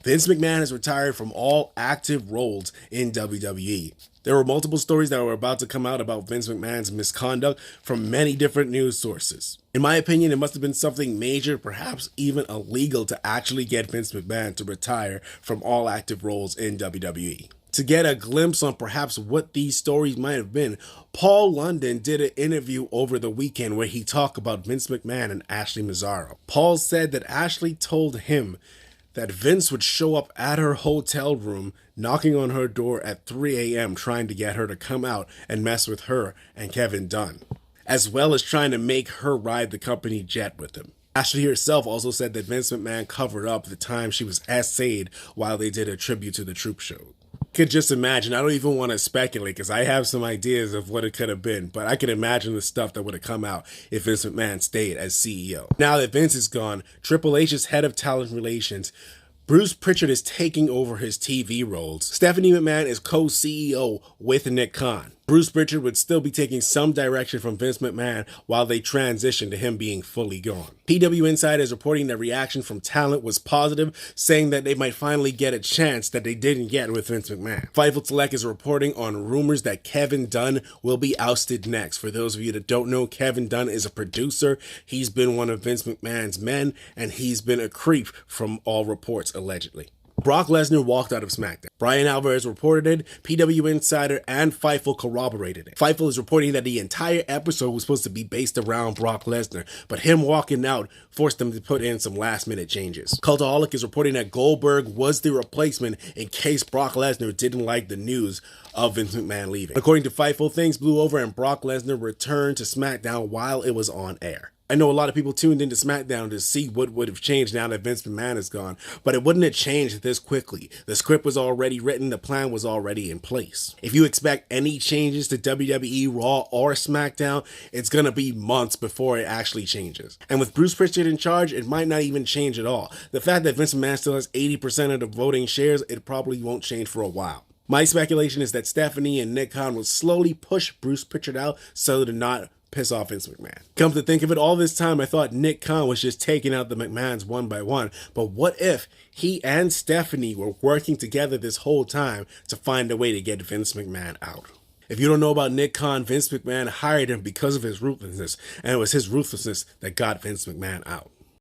Vince McMahon has retired from all active roles in WWE. There were multiple stories that were about to come out about Vince McMahon's misconduct from many different news sources. In my opinion, it must have been something major, perhaps even illegal, to actually get Vince McMahon to retire from all active roles in WWE. To get a glimpse on perhaps what these stories might have been, Paul London did an interview over the weekend where he talked about Vince McMahon and Ashley Mazzaro. Paul said that Ashley told him that Vince would show up at her hotel room, knocking on her door at 3 a.m. trying to get her to come out and mess with her and Kevin Dunn, as well as trying to make her ride the company jet with him. Ashley herself also said that Vince McMahon covered up the time she was essayed while they did a tribute to the Troop Show. Could just imagine. I don't even want to speculate because I have some ideas of what it could have been, but I can imagine the stuff that would have come out if Vince McMahon stayed as CEO. Now that Vince is gone, Triple H is head of talent relations. Bruce Pritchard is taking over his TV roles. Stephanie McMahon is co-CEO with Nick Khan. Bruce Pritchard would still be taking some direction from Vince McMahon while they transition to him being fully gone. PW Insider is reporting that reaction from talent was positive, saying that they might finally get a chance that they didn't get with Vince McMahon. Fightful Select is reporting on rumors that Kevin Dunn will be ousted next. For those of you that don't know, Kevin Dunn is a producer. He's been one of Vince McMahon's men, and he's been a creep from all reports, allegedly. Brock Lesnar walked out of SmackDown. Brian Alvarez reported it, PW Insider and Fightful corroborated it. Fightful is reporting that the entire episode was supposed to be based around Brock Lesnar, but him walking out forced them to put in some last-minute changes. Cultaholic is reporting that Goldberg was the replacement in case Brock Lesnar didn't like the news of Vince McMahon leaving. According to Fightful, things blew over and Brock Lesnar returned to SmackDown while it was on air. I know a lot of people tuned into SmackDown to see what would have changed now that Vince McMahon is gone, but it wouldn't have changed this quickly. The script was already written, the plan was already in place. If you expect any changes to WWE Raw or SmackDown, it's gonna be months before it actually changes. And with Bruce Pritchard in charge, it might not even change at all. The fact that Vince McMahon still has 80% of the voting shares, it probably won't change for a while. My speculation is that Stephanie and Nick Khan will slowly push Bruce Pritchard out so to not piss off Vince McMahon. Come to think of it, all this time I thought Nick Khan was just taking out the McMahons one by one, but what if he and Stephanie were working together this whole time to find a way to get Vince McMahon out? If you don't know about Nick Khan, Vince McMahon hired him because of his ruthlessness, and it was his ruthlessness that got Vince McMahon out.